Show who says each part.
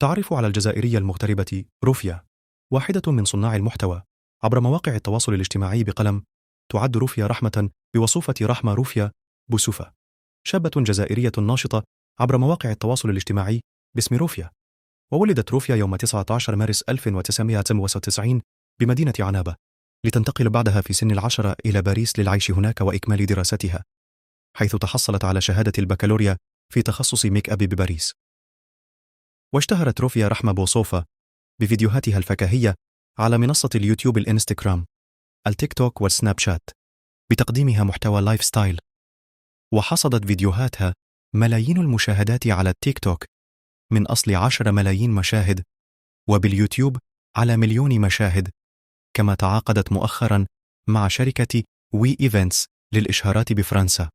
Speaker 1: تعرف على الجزائرية المغتربة روفيا، واحدة من صناع المحتوى عبر مواقع التواصل الاجتماعي بقلم. تعد روفيا رحمة بوصوفة رحمة روفيا بوسوفة، شابة جزائرية ناشطة عبر مواقع التواصل الاجتماعي باسم روفيا. وولدت روفيا يوم 19 مارس 1995 بمدينة عنابة، لتنتقل بعدها في سن 10 إلى باريس للعيش هناك وإكمال دراستها، حيث تحصلت على شهادة البكالوريا في تخصص ميك أب بباريس. واشتهرت روفيا رحمة بوصوفة بفيديوهاتها الفكاهية على منصة اليوتيوب، الإنستغرام، التيك توك والسناب شات، بتقديمها محتوى لايف ستايل. وحصدت فيديوهاتها ملايين المشاهدات على التيك توك من أصل 10 ملايين مشاهد، وباليوتيوب على مليون مشاهد. كما تعاقدت مؤخرا مع شركة وي إيفنتس للإشهارات بفرنسا.